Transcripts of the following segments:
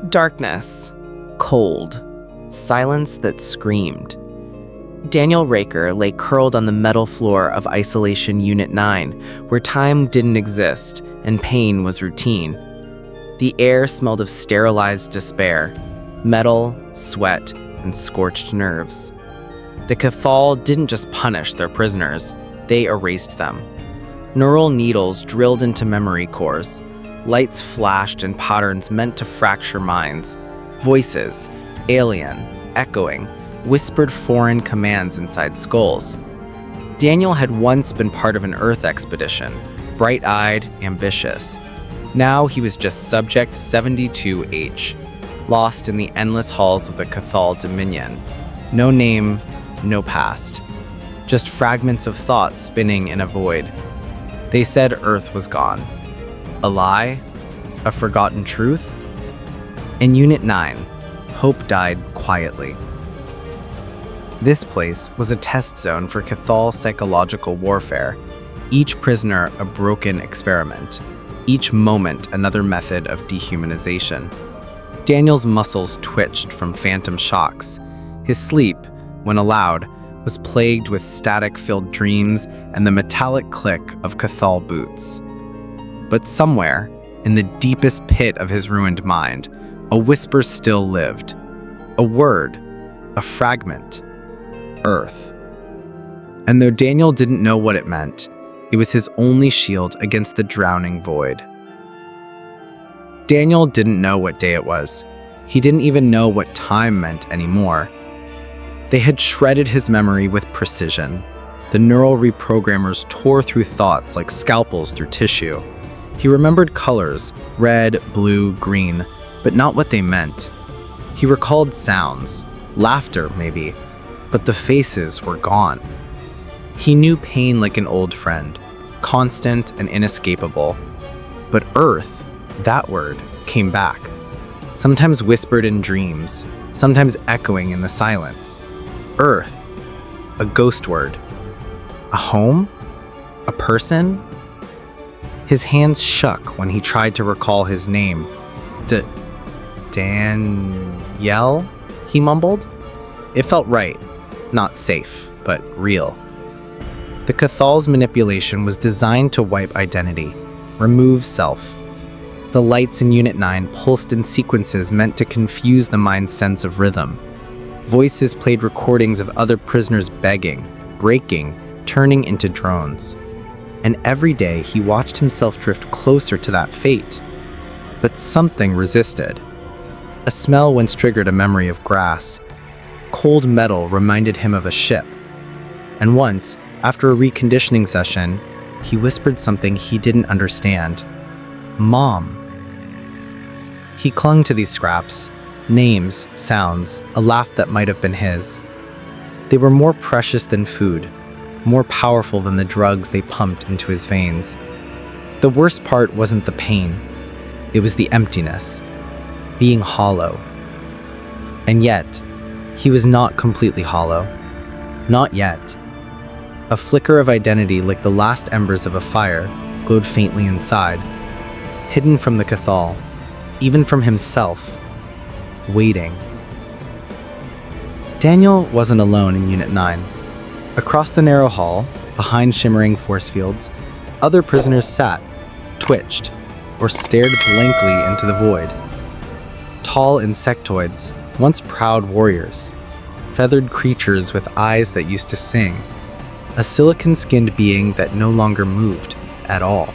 Darkness. Cold. Silence that screamed. Daniel Raker lay curled on the metal floor of Isolation Unit 9, where time didn't exist and pain was routine. The air smelled of sterilized despair, metal, sweat, and scorched nerves. The Cathal didn't just punish their prisoners, they erased them. Neural needles drilled into memory cores. Lights flashed in patterns meant to fracture minds. Voices, alien, echoing, whispered foreign commands inside skulls. Daniel had once been part of an Earth expedition, bright-eyed, ambitious. Now he was just Subject 72H, lost in the endless halls of the Cathal Dominion. No name, no past. Just fragments of thought spinning in a void. They said Earth was gone. A lie? A forgotten truth? In Unit 9, hope died quietly. This place was a test zone for Cathal psychological warfare, each prisoner a broken experiment, each moment another method of dehumanization. Daniel's muscles twitched from phantom shocks. His sleep, when allowed, was plagued with static-filled dreams and the metallic click of Cathal boots. But somewhere, in the deepest pit of his ruined mind, a whisper still lived. A word, a fragment. Earth. And though Daniel didn't know what it meant, it was his only shield against the drowning void. Daniel didn't know what day it was. He didn't even know what time meant anymore. They had shredded his memory with precision. The neural reprogrammers tore through thoughts like scalpels through tissue. He remembered colors, red, blue, green, but not what they meant. He recalled sounds, laughter maybe, but the faces were gone. He knew pain like an old friend, constant and inescapable. But Earth, that word, came back. Sometimes whispered in dreams, sometimes echoing in the silence. Earth, a ghost word. A home? A person? His hands shook when he tried to recall his name. Danielle? He mumbled. It felt right. Not safe, but real. The Cathal's manipulation was designed to wipe identity, remove self. The lights in Unit 9 pulsed in sequences meant to confuse the mind's sense of rhythm. Voices played recordings of other prisoners begging, breaking, turning into drones. And every day he watched himself drift closer to that fate. But something resisted. A smell once triggered a memory of grass. Cold metal reminded him of a ship. And once, after a reconditioning session, he whispered something he didn't understand. Mom. He clung to these scraps, names, sounds, a laugh that might have been his. They were more precious than food, more powerful than the drugs they pumped into his veins. The worst part wasn't the pain. It was the emptiness, being hollow. And yet, he was not completely hollow. Not yet. A flicker of identity like the last embers of a fire glowed faintly inside, hidden from the Cathal, even from himself, waiting. Daniel wasn't alone in Unit 9. Across the narrow hall, behind shimmering force fields, other prisoners sat, twitched, or stared blankly into the void. Tall insectoids, once proud warriors, feathered creatures with eyes that used to sing, a silicon-skinned being that no longer moved at all.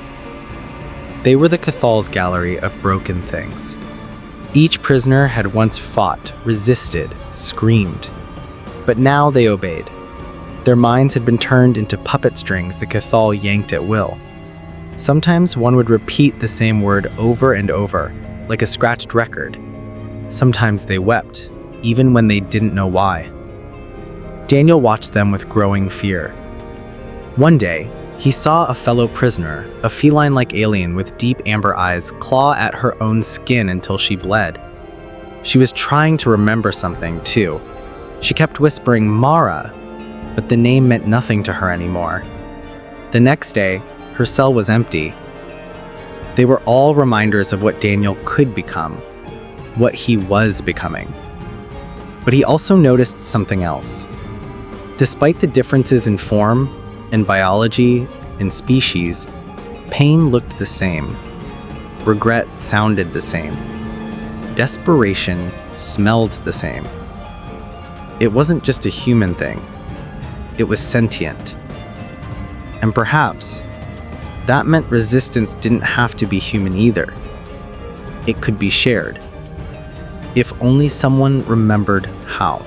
They were the Cathal's gallery of broken things. Each prisoner had once fought, resisted, screamed. But now they obeyed. Their minds had been turned into puppet strings the Cathal yanked at will. Sometimes one would repeat the same word over and over, like a scratched record. Sometimes they wept, even when they didn't know why. Daniel watched them with growing fear. One day, he saw a fellow prisoner, a feline-like alien with deep amber eyes, claw at her own skin until she bled. She was trying to remember something, too. She kept whispering, Mara, but the name meant nothing to her anymore. The next day, her cell was empty. They were all reminders of what Daniel could become. what he was becoming. But he also noticed something else. Despite the differences in form, in biology, in species, pain looked the same. Regret sounded the same. Desperation smelled the same. It wasn't just a human thing. It was sentient. And perhaps that meant resistance didn't have to be human either. It could be shared. If only someone remembered how.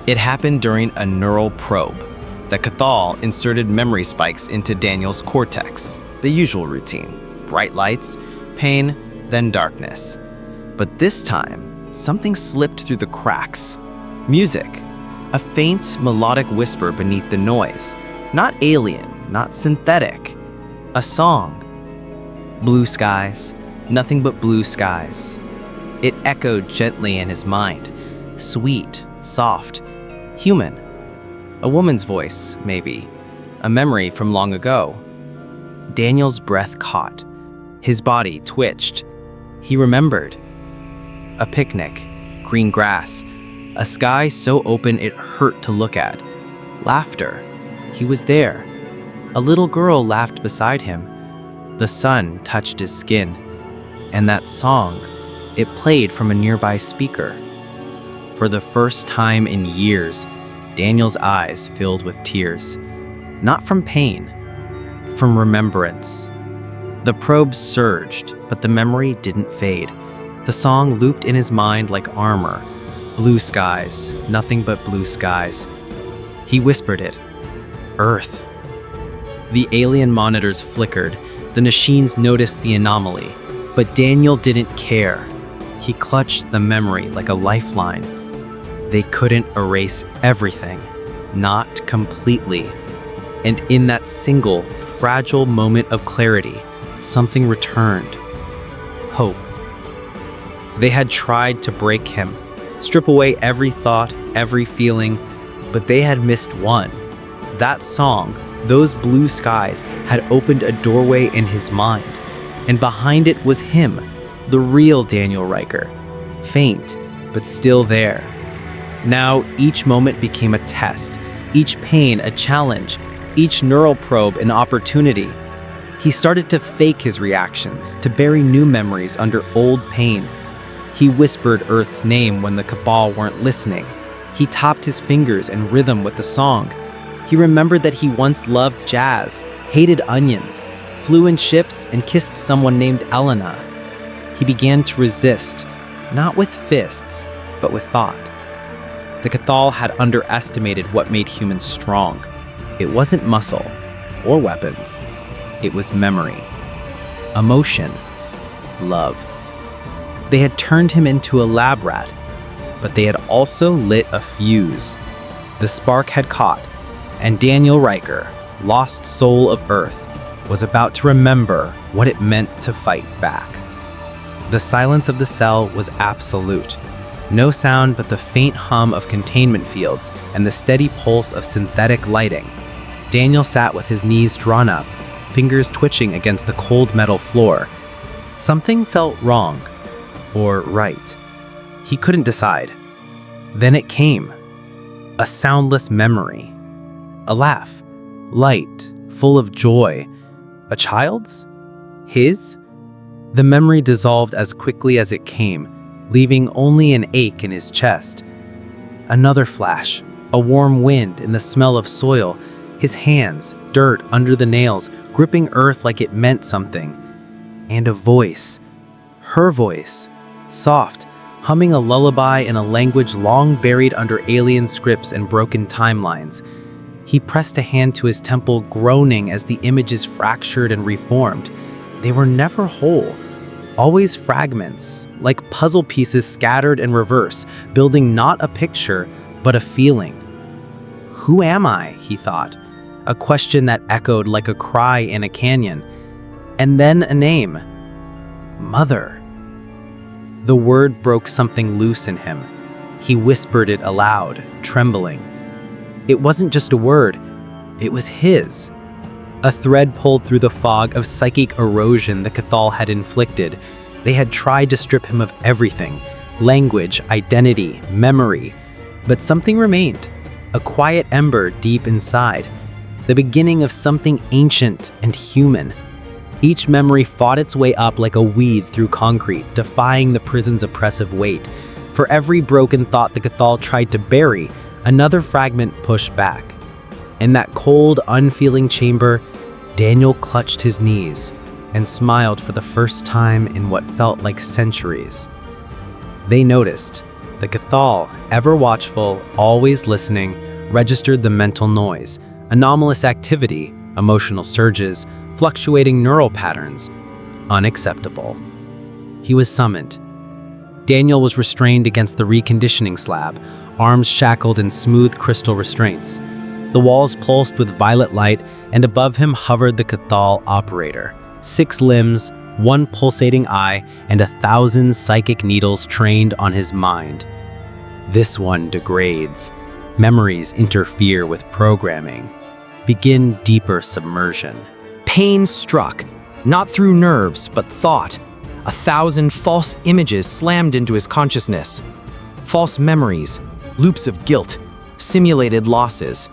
It happened during a neural probe. The Cathal inserted memory spikes into Daniel's cortex. The usual routine. Bright lights, pain, then darkness. But this time, something slipped through the cracks. Music. A faint, melodic whisper beneath the noise. Not alien, not synthetic. A song. Blue skies. Nothing but blue skies. It echoed gently in his mind. Sweet, soft, human. A woman's voice, maybe. A memory from long ago. Daniel's breath caught. His body twitched. He remembered. A picnic, green grass, a sky so open it hurt to look at. Laughter. He was there. A little girl laughed beside him. The sun touched his skin. And that song, it played from a nearby speaker. For the first time in years, Daniel's eyes filled with tears. Not from pain, from remembrance. The probe surged, but the memory didn't fade. The song looped in his mind like armor. Blue skies, nothing but blue skies. He whispered it. Earth. The alien monitors flickered. The machines noticed the anomaly. But Daniel didn't care. He clutched the memory like a lifeline. They couldn't erase everything. Not completely. And in that single, fragile moment of clarity, something returned. Hope. They had tried to break him, strip away every thought, every feeling, but they had missed one. That song, those blue skies, had opened a doorway in his mind. And behind it was him, the real Daniel Riker. Faint, but still there. Now, each moment became a test, each pain a challenge, each neural probe an opportunity. He started to fake his reactions, to bury new memories under old pain. He whispered Earth's name when the Cabal weren't listening. He topped his fingers in rhythm with the song. He remembered that he once loved jazz, hated onions, flew in ships, and kissed someone named Elena. He began to resist, not with fists, but with thought. The Cathal had underestimated what made humans strong. It wasn't muscle or weapons. It was memory, emotion, love. They had turned him into a lab rat, but they had also lit a fuse. The spark had caught, and Daniel Riker, lost soul of Earth, was about to remember what it meant to fight back. The silence of the cell was absolute. No sound but the faint hum of containment fields and the steady pulse of synthetic lighting. Daniel sat with his knees drawn up, fingers twitching against the cold metal floor. Something felt wrong, or right. He couldn't decide. Then it came. A soundless memory. A laugh. Light, full of joy. A child's? His? The memory dissolved as quickly as it came, leaving only an ache in his chest. Another flash, a warm wind and the smell of soil, his hands, dirt under the nails, gripping earth like it meant something. And a voice. Her voice. Soft, humming a lullaby in a language long buried under alien scripts and broken timelines. He pressed a hand to his temple, groaning as the images fractured and reformed. They were never whole, always fragments, like puzzle pieces scattered in reverse, building not a picture, but a feeling. Who am I? He thought, a question that echoed like a cry in a canyon. And then a name. Mother. The word broke something loose in him. He whispered it aloud, trembling. It wasn't just a word, it was his. A thread pulled through the fog of psychic erosion the Cathal had inflicted. They had tried to strip him of everything, language, identity, memory. But something remained, a quiet ember deep inside, the beginning of something ancient and human. Each memory fought its way up like a weed through concrete, defying the prison's oppressive weight. For every broken thought the Cathal tried to bury, another fragment pushed back. In that cold, unfeeling chamber, Daniel clutched his knees and smiled for the first time in what felt like centuries. They noticed. The Cathal, ever watchful, always listening, registered the mental noise, anomalous activity, emotional surges, fluctuating neural patterns. Unacceptable. He was summoned. Daniel was restrained against the reconditioning slab, arms shackled in smooth crystal restraints. The walls pulsed with violet light, and above him hovered the Cathal operator. 6 limbs, 1 pulsating eye, and 1,000 psychic needles trained on his mind. This one degrades. Memories interfere with programming. Begin deeper submersion. Pain struck, not through nerves, but thought. 1,000 false images slammed into his consciousness. False memories, loops of guilt, simulated losses.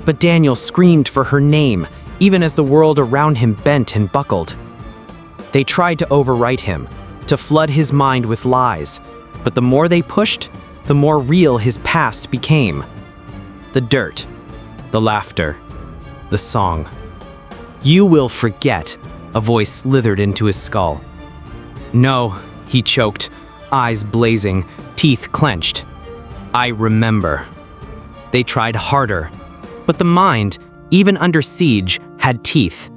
But Daniel screamed for her name, even as the world around him bent and buckled. They tried to overwrite him, to flood his mind with lies, but the more they pushed, the more real his past became. The dirt, the laughter, the song. "You will forget," a voice slithered into his skull. "No," he choked, eyes blazing, teeth clenched. "I remember." They tried harder, but the mind, even under siege, had teeth.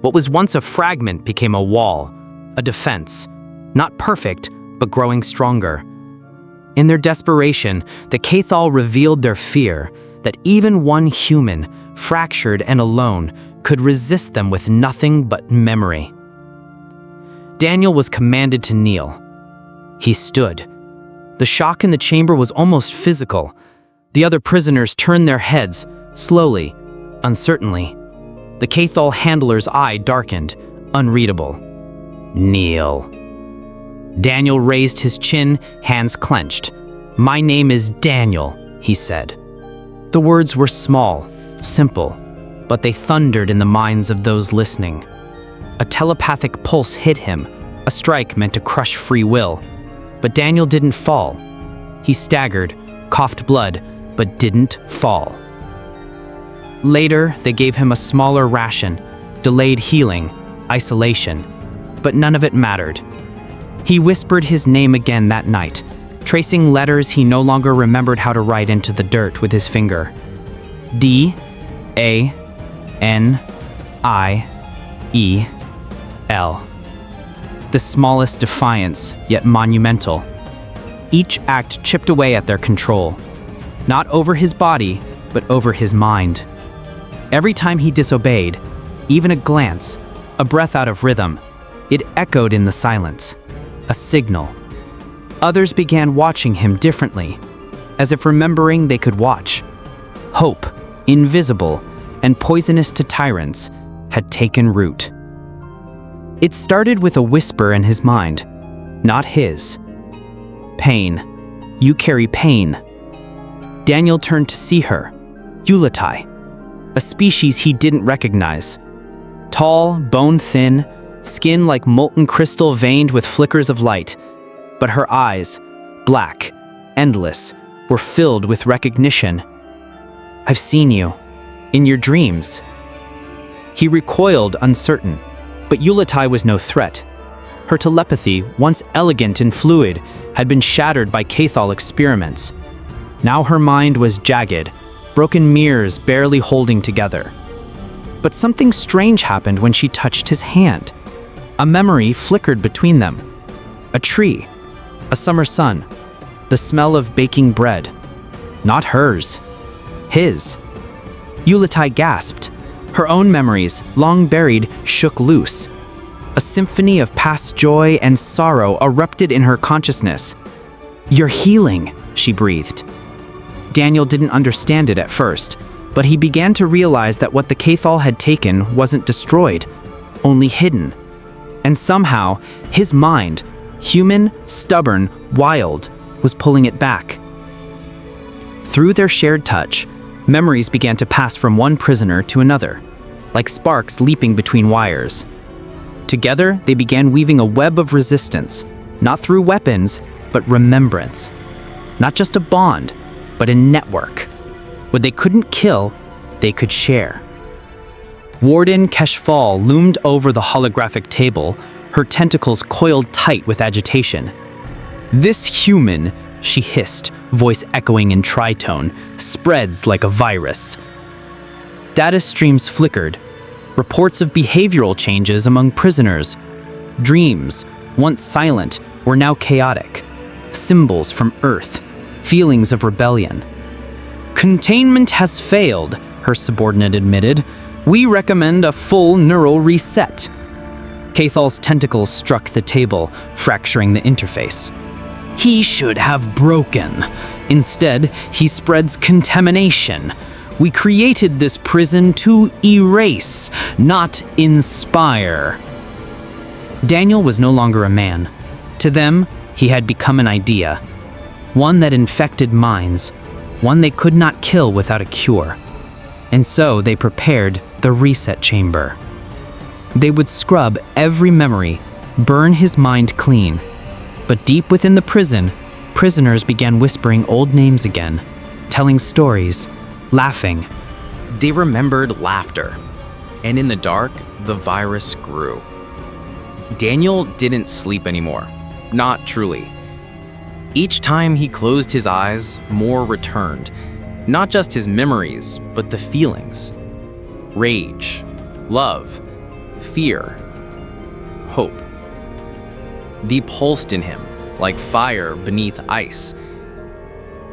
What was once a fragment became a wall, a defense, not perfect, but growing stronger. In their desperation, the Cathal revealed their fear that even one human, fractured and alone, could resist them with nothing but memory. Daniel was commanded to kneel. He stood. The shock in the chamber was almost physical. The other prisoners turned their heads, slowly, uncertainly. The Cathal handler's eye darkened, unreadable. "Kneel." Daniel raised his chin, hands clenched. "My name is Daniel," he said. The words were small, simple, but they thundered in the minds of those listening. A telepathic pulse hit him, a strike meant to crush free will. But Daniel didn't fall. He staggered, coughed blood, but didn't fall. Later, they gave him a smaller ration, delayed healing, isolation, but none of it mattered. He whispered his name again that night, tracing letters he no longer remembered how to write into the dirt with his finger. D-A-N-I-E-L. The smallest defiance, yet monumental. Each act chipped away at their control, not over his body, but over his mind. Every time he disobeyed, even a glance, a breath out of rhythm, it echoed in the silence, a signal. Others began watching him differently, as if remembering they could watch. Hope, invisible and poisonous to tyrants, had taken root. It started with a whisper in his mind, not his. "Pain. You carry pain." Daniel turned to see her, Ulatai, a species he didn't recognize. Tall, bone-thin, skin like molten crystal veined with flickers of light, but her eyes, black, endless, were filled with recognition. "I've seen you. In your dreams." He recoiled, uncertain, but Ulatai was no threat. Her telepathy, once elegant and fluid, had been shattered by Cathal experiments. Now her mind was jagged, broken mirrors barely holding together. But something strange happened when she touched his hand. A memory flickered between them. A tree, a summer sun, the smell of baking bread. Not hers. His. Ulatai gasped. Her own memories, long buried, shook loose. A symphony of past joy and sorrow erupted in her consciousness. "You're healing," she breathed. Daniel didn't understand it at first, but he began to realize that what the Cathal had taken wasn't destroyed, only hidden. And somehow, his mind, Human, stubborn, wild, was pulling it back. Through their shared touch, memories began to pass from one prisoner to another, like sparks leaping between wires. Together, they began weaving a web of resistance, not through weapons, but remembrance. Not just a bond, but a network. What they couldn't kill, they could share. Warden HFY loomed over the holographic table, her tentacles coiled tight with agitation. "This human," she hissed, voice echoing in tritone, "spreads like a virus." Data streams flickered, reports of behavioral changes among prisoners. Dreams, once silent, were now chaotic. Symbols from Earth, feelings of rebellion. "Containment has failed," her subordinate admitted. "We recommend a full neural reset." Cathal's tentacles struck the table, fracturing the interface. "He should have broken. Instead, he spreads contamination. We created this prison to erase, not inspire." Daniel was no longer a man. To them, he had become an idea. One that infected minds, one they could not kill without a cure. And so they prepared the reset chamber. They would scrub every memory, burn his mind clean. But deep within the prison, prisoners began whispering old names again, telling stories, laughing. They remembered laughter, and in the dark, the virus grew. Daniel didn't sleep anymore, not truly. Each time he closed his eyes, more returned. Not just his memories, but the feelings. Rage, love, fear, hope. They pulsed in him, like fire beneath ice.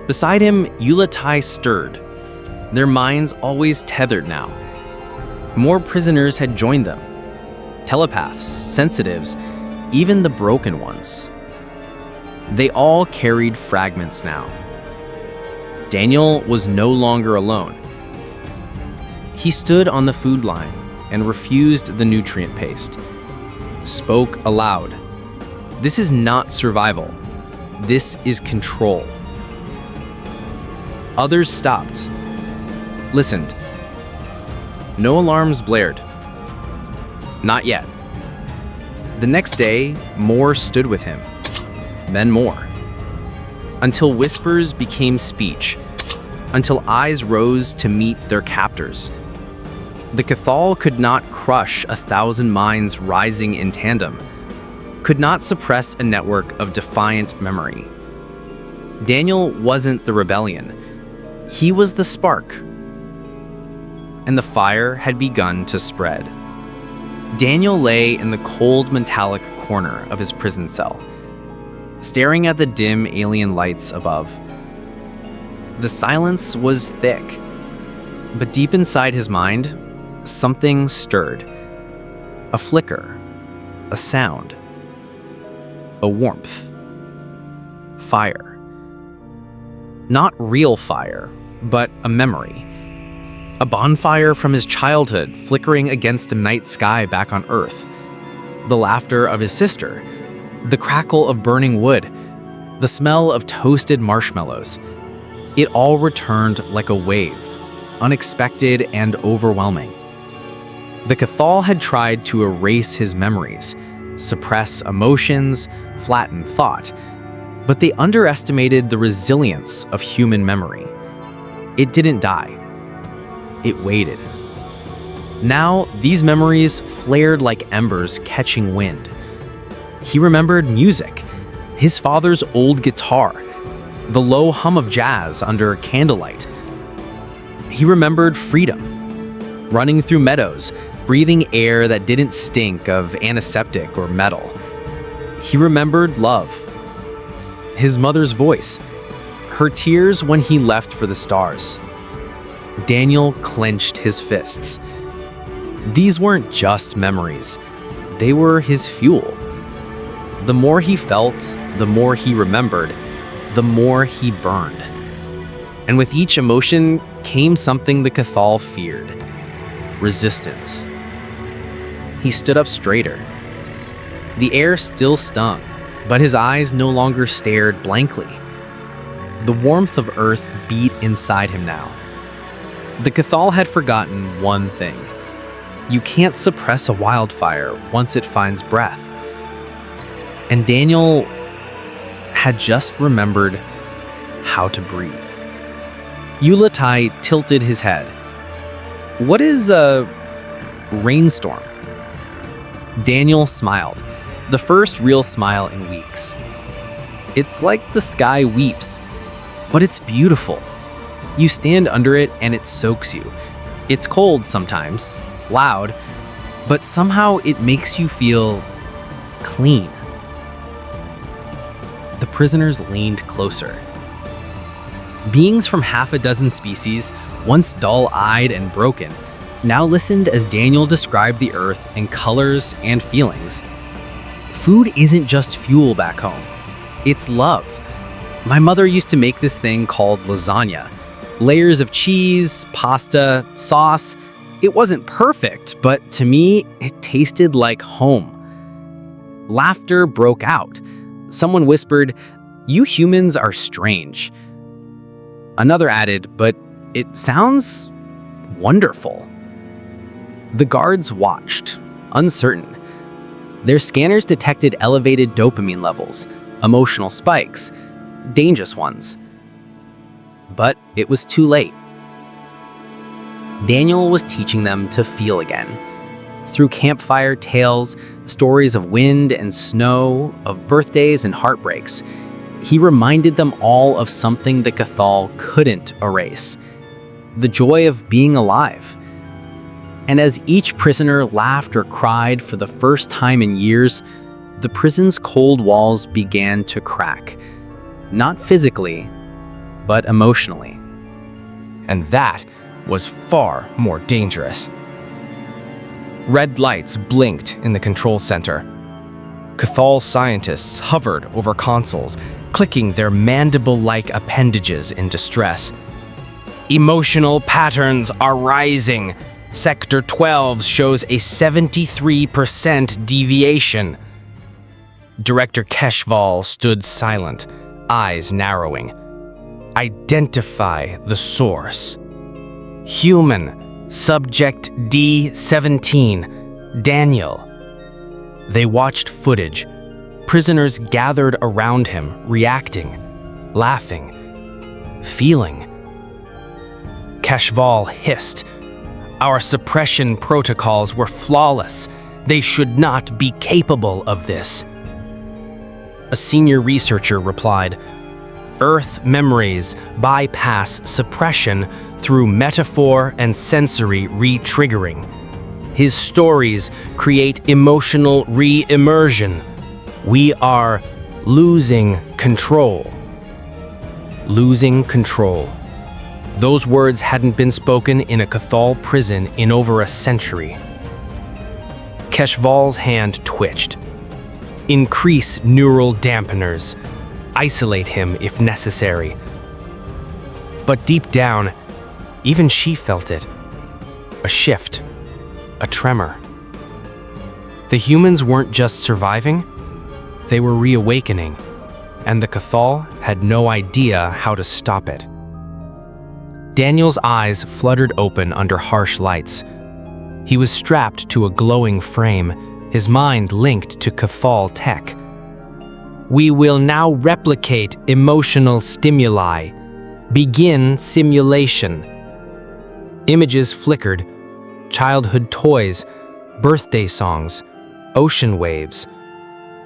Beside him, Ulatai stirred, their minds always tethered now. More prisoners had joined them. Telepaths, sensitives, even the broken ones. They all carried fragments now. Daniel was no longer alone. He stood on the food line and refused the nutrient paste. Spoke aloud. This is not survival. This is control. Others stopped. Listened. No alarms blared. Not yet. The next day, more stood with him. Then more. Until whispers became speech. Until eyes rose to meet their captors. The Cathal could not crush 1,000 minds rising in tandem. Could not suppress a network of defiant memory. Daniel wasn't the rebellion. He was the spark. And the fire had begun to spread. Daniel lay in the cold metallic corner of his prison cell, staring at the dim alien lights above. The silence was thick, but deep inside his mind, something stirred. A flicker, a sound, a warmth, fire. Not real fire, but a memory. A bonfire from his childhood flickering against a night sky back on Earth. The laughter of his sister, the crackle of burning wood, the smell of toasted marshmallows. It all returned like a wave, unexpected and overwhelming. The Cathal had tried to erase his memories, suppress emotions, flatten thought, but they underestimated the resilience of human memory. It didn't die. It waited. Now, these memories flared like embers catching wind. He remembered music, his father's old guitar, the low hum of jazz under candlelight. He remembered freedom, running through meadows, breathing air that didn't stink of antiseptic or metal. He remembered love, his mother's voice, her tears when he left for the stars. Daniel clenched his fists. These weren't just memories. They were his fuel. The more he felt, the more he remembered, the more he burned. And with each emotion came something the Cathal feared: resistance. He stood up straighter. The air still stung, but his eyes no longer stared blankly. The warmth of Earth beat inside him now. The Cathal had forgotten one thing. You can't suppress a wildfire once it finds breath. And Daniel had just remembered how to breathe. Ulatai tilted his head. What is a rainstorm? Daniel smiled, the first real smile in weeks. It's like the sky weeps, but it's beautiful. You stand under it and it soaks you. It's cold sometimes, loud, but somehow it makes you feel clean. The prisoners leaned closer. Beings from half a dozen species, once dull-eyed and broken, now listened as Daniel described the Earth in colors and feelings. Food isn't just fuel back home. It's love. My mother used to make this thing called lasagna. Layers of cheese, pasta, sauce. It wasn't perfect, but to me, it tasted like home. Laughter broke out. Someone whispered, "You humans are strange." Another added, "But it sounds wonderful." The guards watched, uncertain. Their scanners detected elevated dopamine levels, emotional spikes, dangerous ones. But it was too late. Daniel was teaching them to feel again. Through campfire tales, stories of wind and snow, of birthdays and heartbreaks, he reminded them all of something the Cathal couldn't erase: the joy of being alive. And as each prisoner laughed or cried for the first time in years, the prison's cold walls began to crack. Not physically, but emotionally. And that was far more dangerous. Red lights blinked in the control center. Cathal scientists hovered over consoles, clicking their mandible-like appendages in distress. Emotional patterns are rising. Sector 12 shows a 73% deviation. Director Keshval stood silent, eyes narrowing. Identify the source. Human, subject D17, Daniel. They watched footage. Prisoners gathered around him, reacting, laughing, feeling. Keshval hissed. Our suppression protocols were flawless. They should not be capable of this. A senior researcher replied, Earth memories bypass suppression through metaphor and sensory re-triggering. His stories create emotional re-immersion. We are losing control. Losing control. Those words hadn't been spoken in a Cathal prison in over a century. Keshval's hand twitched. Increase neural dampeners. Isolate him if necessary. But deep down, even she felt it. A shift. A tremor. The humans weren't just surviving, they were reawakening, and the Cathal had no idea how to stop it. Daniel's eyes fluttered open under harsh lights. He was strapped to a glowing frame, his mind linked to Cathal tech. We will now replicate emotional stimuli. Begin simulation. Images flickered. Childhood toys, birthday songs, ocean waves.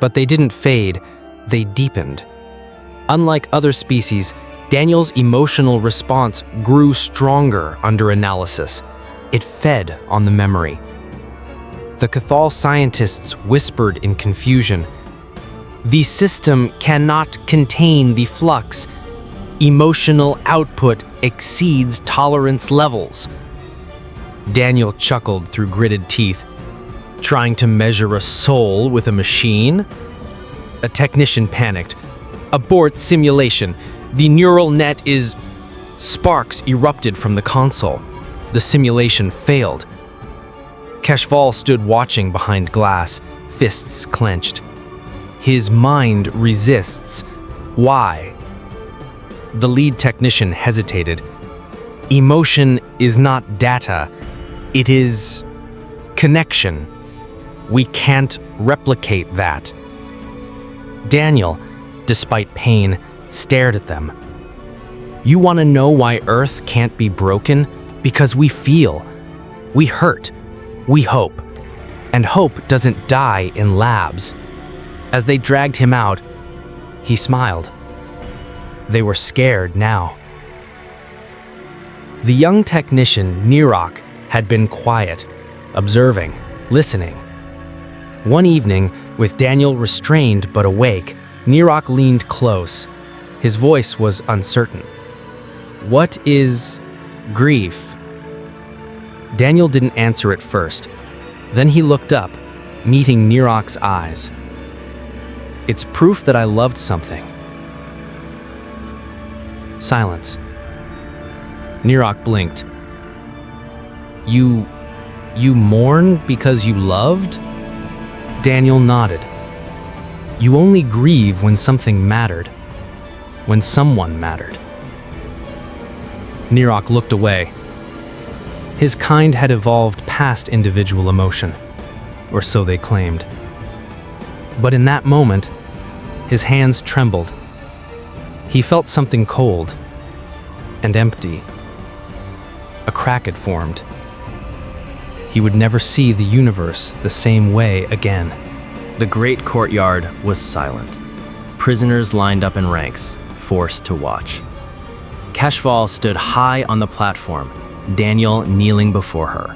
But they didn't fade, they deepened. Unlike other species, Daniel's emotional response grew stronger under analysis. It fed on the memory. The Cathal scientists whispered in confusion. The system cannot contain the flux. Emotional output exceeds tolerance levels. Daniel chuckled through gritted teeth. Trying to measure a soul with a machine? A technician panicked. Abort simulation. The neural net is... Sparks erupted from the console. The simulation failed. Keshval stood watching behind glass, fists clenched. His mind resists. Why? The lead technician hesitated. Emotion is not data. It is connection. We can't replicate that. Daniel, despite pain, stared at them. You want to know why Earth can't be broken? Because we feel. We hurt. We hope. And hope doesn't die in labs. As they dragged him out, he smiled. They were scared now. The young technician, Nirok, had been quiet, observing, listening. One evening, with Daniel restrained but awake, Nirok leaned close. His voice was uncertain. What is grief? Daniel didn't answer at first. Then he looked up, meeting Nirok's eyes. It's proof that I loved something. Silence. Nirok blinked. You mourn because you loved? Daniel nodded. You only grieve when something mattered. When someone mattered. Nirok looked away. His kind had evolved past individual emotion, or so they claimed. But in that moment, his hands trembled. He felt something cold and empty. A crack had formed. He would never see the universe the same way again. The great courtyard was silent. Prisoners lined up in ranks, forced to watch. Keshval stood high on the platform, Daniel kneeling before her.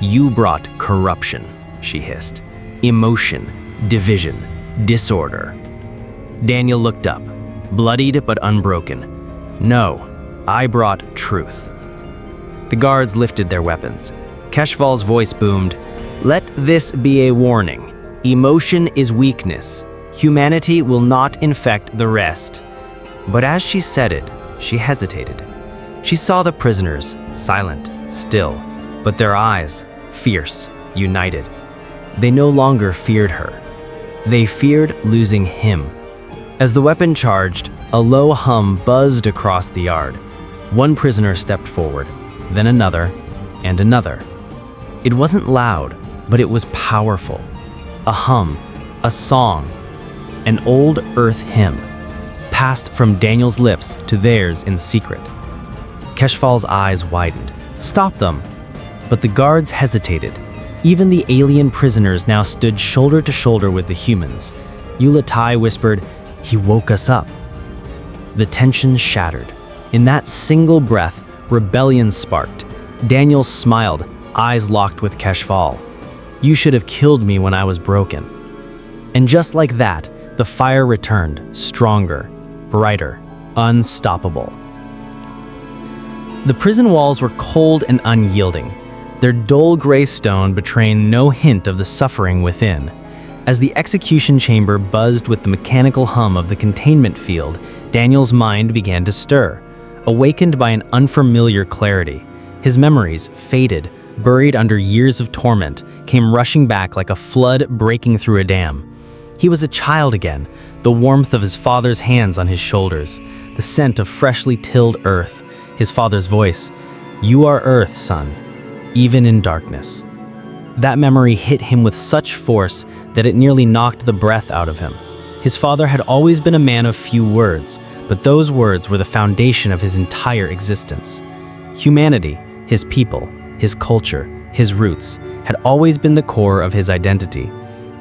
You brought corruption, she hissed. Emotion, division, disorder. Daniel looked up, bloodied but unbroken. No, I brought truth. The guards lifted their weapons. Keshval's voice boomed, Let this be a warning. Emotion is weakness. Humanity will not infect the rest. But as she said it, she hesitated. She saw the prisoners, silent, still, but their eyes, fierce, united. They no longer feared her. They feared losing him. As the weapon charged, a low hum buzzed across the yard. One prisoner stepped forward, then another, and another. It wasn't loud, but it was powerful. A hum, a song, an old earth hymn, passed from Daniel's lips to theirs in secret. Keshval's eyes widened. Stop them! But the guards hesitated. Even the alien prisoners now stood shoulder to shoulder with the humans. Yulatai whispered, He woke us up. The tension shattered. In that single breath, rebellion sparked. Daniel smiled, eyes locked with Keshval. You should have killed me when I was broken. And just like that, the fire returned, stronger, brighter, unstoppable. The prison walls were cold and unyielding, their dull gray stone betraying no hint of the suffering within. As the execution chamber buzzed with the mechanical hum of the containment field, Daniel's mind began to stir, awakened by an unfamiliar clarity. His memories, faded, buried under years of torment, came rushing back like a flood breaking through a dam. He was a child again, the warmth of his father's hands on his shoulders, the scent of freshly tilled earth, his father's voice, You are earth, son, even in darkness. That memory hit him with such force that it nearly knocked the breath out of him. His father had always been a man of few words, but those words were the foundation of his entire existence. Humanity, his people, his culture, his roots, had always been the core of his identity.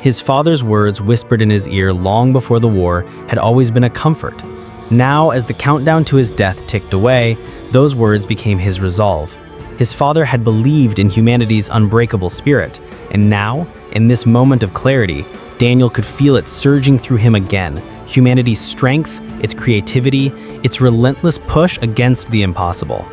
His father's words whispered in his ear long before the war had always been a comfort. Now, as the countdown to his death ticked away, those words became his resolve. His father had believed in humanity's unbreakable spirit, and now, in this moment of clarity, Daniel could feel it surging through him again, humanity's strength, its creativity, its relentless push against the impossible.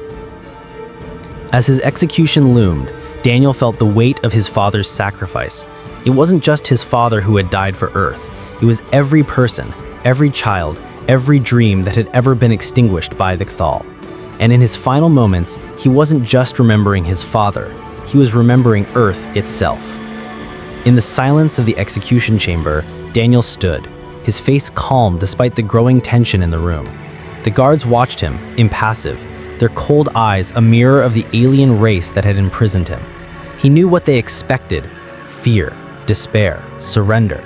As his execution loomed, Daniel felt the weight of his father's sacrifice. It wasn't just his father who had died for Earth. It was every person, every child, every dream that had ever been extinguished by the Cthal. And in his final moments, he wasn't just remembering his father, he was remembering Earth itself. In the silence of the execution chamber, Daniel stood, his face calm despite the growing tension in the room. The guards watched him, impassive, their cold eyes a mirror of the alien race that had imprisoned him. He knew what they expected: fear, despair, surrender.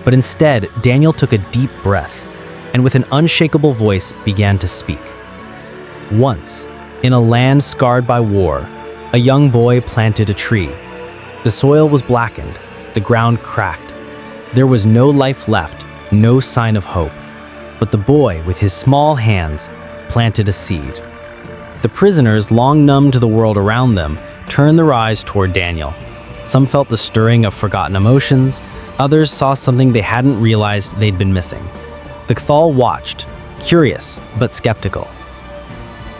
But instead, Daniel took a deep breath and with an unshakable voice began to speak. Once, in a land scarred by war, a young boy planted a tree. The soil was blackened, the ground cracked. There was no life left, no sign of hope. But the boy, with his small hands, planted a seed. The prisoners, long numb to the world around them, turned their eyes toward Daniel. Some felt the stirring of forgotten emotions, others saw something they hadn't realized they'd been missing. The Cathal watched, curious but skeptical.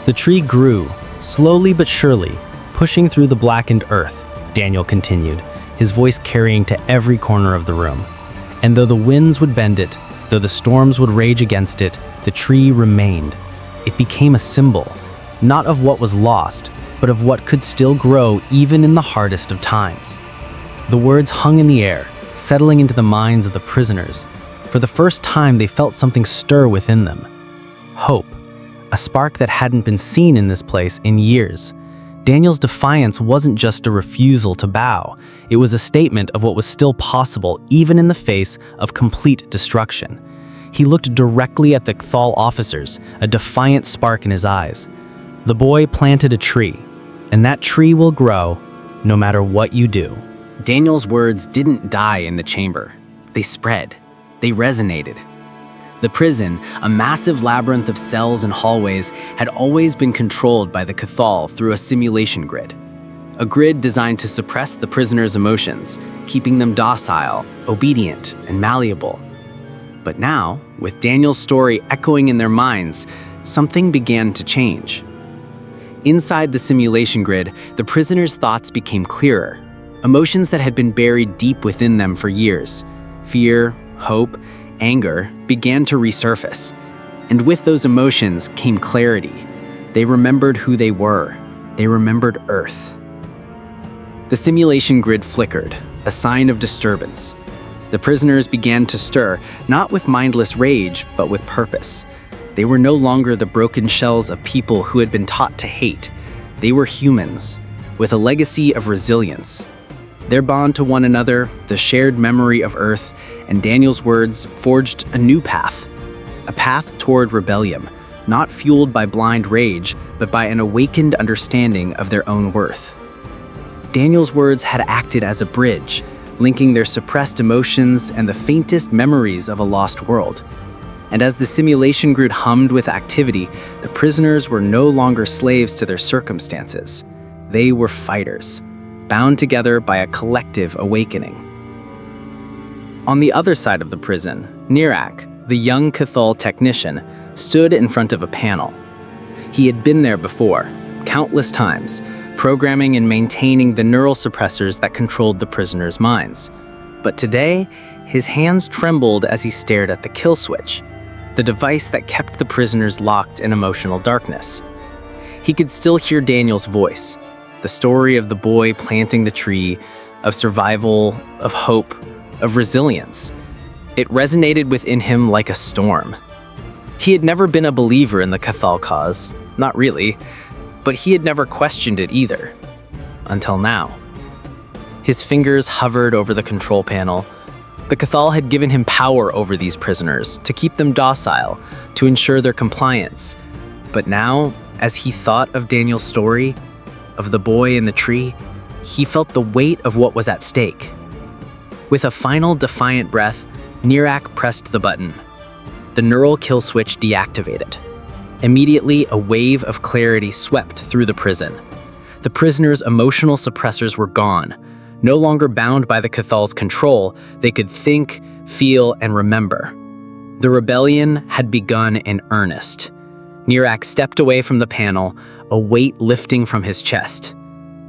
The tree grew, slowly but surely, pushing through the blackened earth, Daniel continued, his voice carrying to every corner of the room. And though the winds would bend it, though the storms would rage against it, the tree remained. It became a symbol, not of what was lost, but of what could still grow even in the hardest of times. The words hung in the air, settling into the minds of the prisoners. For the first time, they felt something stir within them. Hope, a spark that hadn't been seen in this place in years. Daniel's defiance wasn't just a refusal to bow. It was a statement of what was still possible, even in the face of complete destruction. He looked directly at the Cathal officers, a defiant spark in his eyes. The boy planted a tree, and that tree will grow no matter what you do. Daniel's words didn't die in the chamber. They spread. They resonated. The prison, a massive labyrinth of cells and hallways, had always been controlled by the Cathal through a simulation grid. A grid designed to suppress the prisoners' emotions, keeping them docile, obedient, and malleable. But now, with Daniel's story echoing in their minds, something began to change. Inside the simulation grid, the prisoners' thoughts became clearer. Emotions that had been buried deep within them for years, fear, hope, anger, began to resurface. And with those emotions came clarity. They remembered who they were. They remembered Earth. The simulation grid flickered, a sign of disturbance. The prisoners began to stir, not with mindless rage, but with purpose. They were no longer the broken shells of people who had been taught to hate. They were humans, with a legacy of resilience. Their bond to one another, the shared memory of Earth, and Daniel's words forged a new path. A path toward rebellion, not fueled by blind rage, but by an awakened understanding of their own worth. Daniel's words had acted as a bridge, linking their suppressed emotions and the faintest memories of a lost world. And as the simulation grid hummed with activity, the prisoners were no longer slaves to their circumstances. They were fighters, bound together by a collective awakening. On the other side of the prison, Nirak, the young Cathal technician, stood in front of a panel. He had been there before, countless times, programming and maintaining the neural suppressors that controlled the prisoners' minds. But today, his hands trembled as he stared at the kill switch, the device that kept the prisoners locked in emotional darkness. He could still hear Daniel's voice, the story of the boy planting the tree, of survival, of hope, of resilience. It resonated within him like a storm. He had never been a believer in the Cathal cause, not really, but he had never questioned it either, until now. His fingers hovered over the control panel. The Cathal had given him power over these prisoners, to keep them docile, to ensure their compliance. But now, as he thought of Daniel's story, of the boy in the tree, he felt the weight of what was at stake. With a final defiant breath, Nirak pressed the button. The neural kill switch deactivated. Immediately, a wave of clarity swept through the prison. The prisoners' emotional suppressors were gone. No longer bound by the Cathal's control, they could think, feel, and remember. The rebellion had begun in earnest. Nirak stepped away from the panel, a weight lifting from his chest.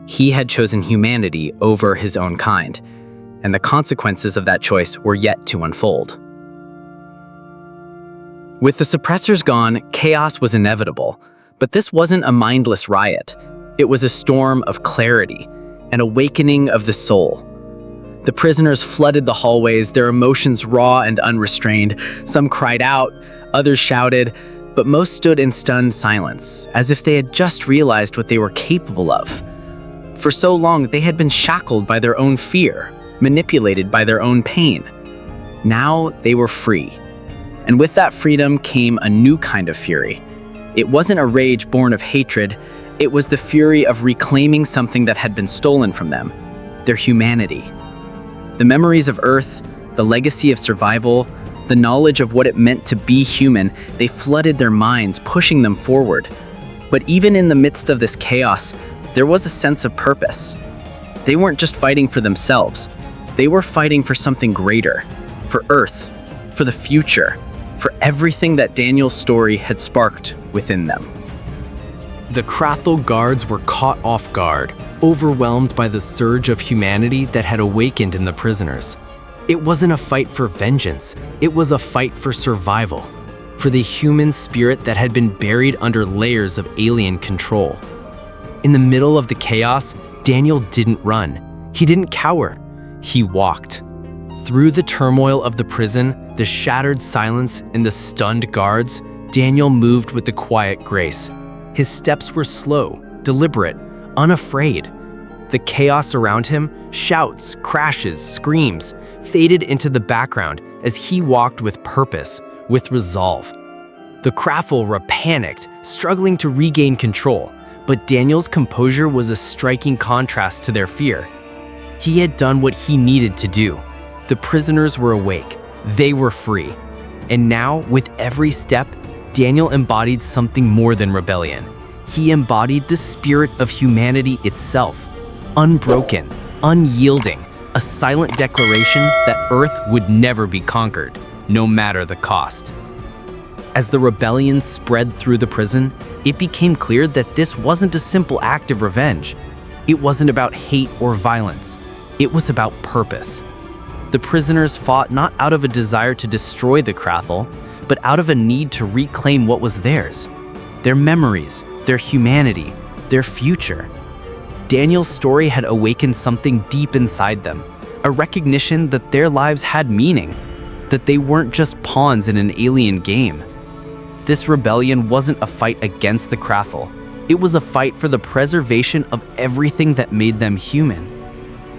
He had chosen humanity over his own kind, and the consequences of that choice were yet to unfold. With the suppressors gone, chaos was inevitable, but this wasn't a mindless riot. It was a storm of clarity, an awakening of the soul. The prisoners flooded the hallways, their emotions raw and unrestrained. Some cried out, others shouted, but most stood in stunned silence, as if they had just realized what they were capable of. For so long, they had been shackled by their own fear, manipulated by their own pain. Now they were free. And with that freedom came a new kind of fury. It wasn't a rage born of hatred, it was the fury of reclaiming something that had been stolen from them, their humanity. The memories of Earth, the legacy of survival, the knowledge of what it meant to be human, they flooded their minds, pushing them forward. But even in the midst of this chaos, there was a sense of purpose. They weren't just fighting for themselves, they were fighting for something greater, for Earth, for the future, for everything that Daniel's story had sparked within them. The Krathel guards were caught off guard, overwhelmed by the surge of humanity that had awakened in the prisoners. It wasn't a fight for vengeance, it was a fight for survival, for the human spirit that had been buried under layers of alien control. In the middle of the chaos, Daniel didn't run. He didn't cower. He walked. Through the turmoil of the prison, the shattered silence, and the stunned guards, Daniel moved with a quiet grace. His steps were slow, deliberate, unafraid. The chaos around him, shouts, crashes, screams, faded into the background as he walked with purpose, with resolve. The Krathel were panicked, struggling to regain control, but Daniel's composure was a striking contrast to their fear. He had done what he needed to do. The prisoners were awake, they were free. And now, with every step, Daniel embodied something more than rebellion. He embodied the spirit of humanity itself, unbroken, unyielding, a silent declaration that Earth would never be conquered, no matter the cost. As the rebellion spread through the prison, it became clear that this wasn't a simple act of revenge. It wasn't about hate or violence. It was about purpose. The prisoners fought not out of a desire to destroy the Krathel, but out of a need to reclaim what was theirs. Their memories, their humanity, their future. Daniel's story had awakened something deep inside them, a recognition that their lives had meaning, that they weren't just pawns in an alien game. This rebellion wasn't a fight against the Krathel. It was a fight for the preservation of everything that made them human.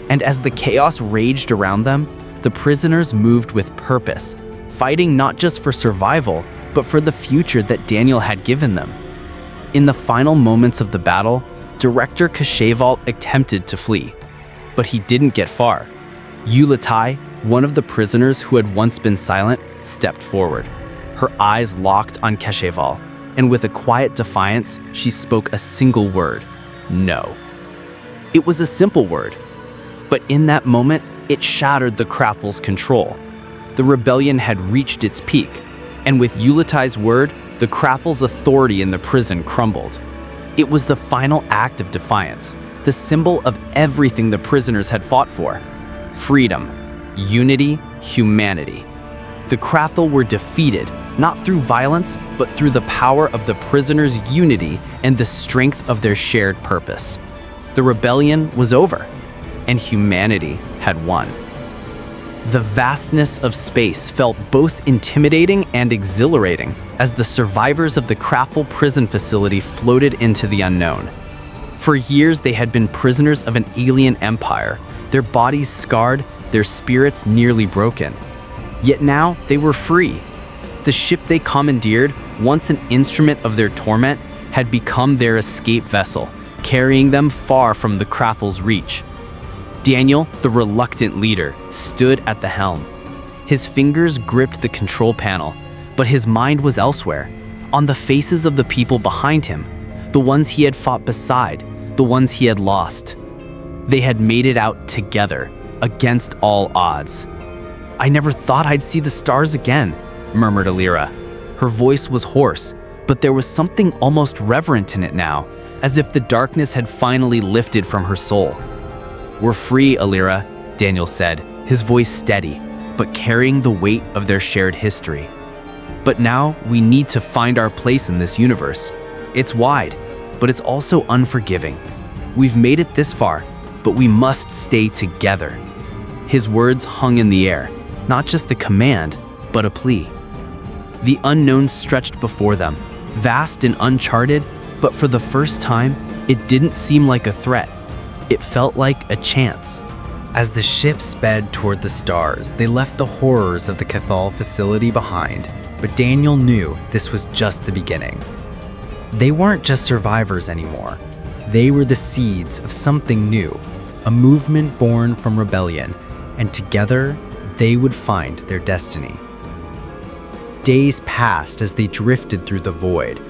And as the chaos raged around them, the prisoners moved with purpose, fighting not just for survival, but for the future that Daniel had given them. In the final moments of the battle, Director HFY attempted to flee, but he didn't get far. Yulatai, one of the prisoners who had once been silent, stepped forward. Her eyes locked on HFY, and with a quiet defiance, she spoke a single word: no. It was a simple word, but in that moment, it shattered the Krathel's control. The rebellion had reached its peak, and with Yulatai's word, the Krathel's authority in the prison crumbled. It was the final act of defiance, the symbol of everything the prisoners had fought for: freedom, unity, humanity. The Krathel were defeated, not through violence, but through the power of the prisoners' unity and the strength of their shared purpose. The rebellion was over, and humanity had won. The vastness of space felt both intimidating and exhilarating as the survivors of the Krathel prison facility floated into the unknown. For years, they had been prisoners of an alien empire, their bodies scarred, their spirits nearly broken. Yet now, they were free. The ship they commandeered, once an instrument of their torment, had become their escape vessel, carrying them far from the Krathel's reach. Daniel, the reluctant leader, stood at the helm. His fingers gripped the control panel, but his mind was elsewhere, on the faces of the people behind him, the ones he had fought beside, the ones he had lost. They had made it out together, against all odds. "I never thought I'd see the stars again," murmured Alira. Her voice was hoarse, but there was something almost reverent in it now, as if the darkness had finally lifted from her soul. "We're free, Alira," Daniel said, his voice steady, but carrying the weight of their shared history. "But now we need to find our place in this universe. It's wide, but it's also unforgiving. We've made it this far, but we must stay together." His words hung in the air, not just a command, but a plea. The unknown stretched before them, vast and uncharted, but for the first time, it didn't seem like a threat. It felt like a chance. As the ship sped toward the stars, they left the horrors of the Cathal facility behind, but Daniel knew this was just the beginning. They weren't just survivors anymore. They were the seeds of something new, a movement born from rebellion, and together, they would find their destiny. Days passed as they drifted through the void,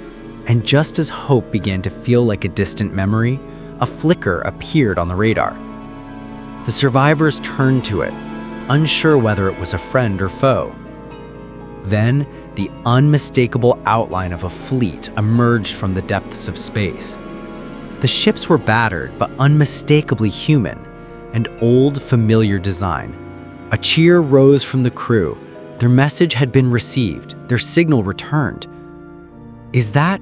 and just as hope began to feel like a distant memory, a flicker appeared on the radar. The survivors turned to it, unsure whether it was a friend or foe. Then, the unmistakable outline of a fleet emerged from the depths of space. The ships were battered but unmistakably human, an old, familiar design. A cheer rose from the crew. Their message had been received, their signal returned. Is that?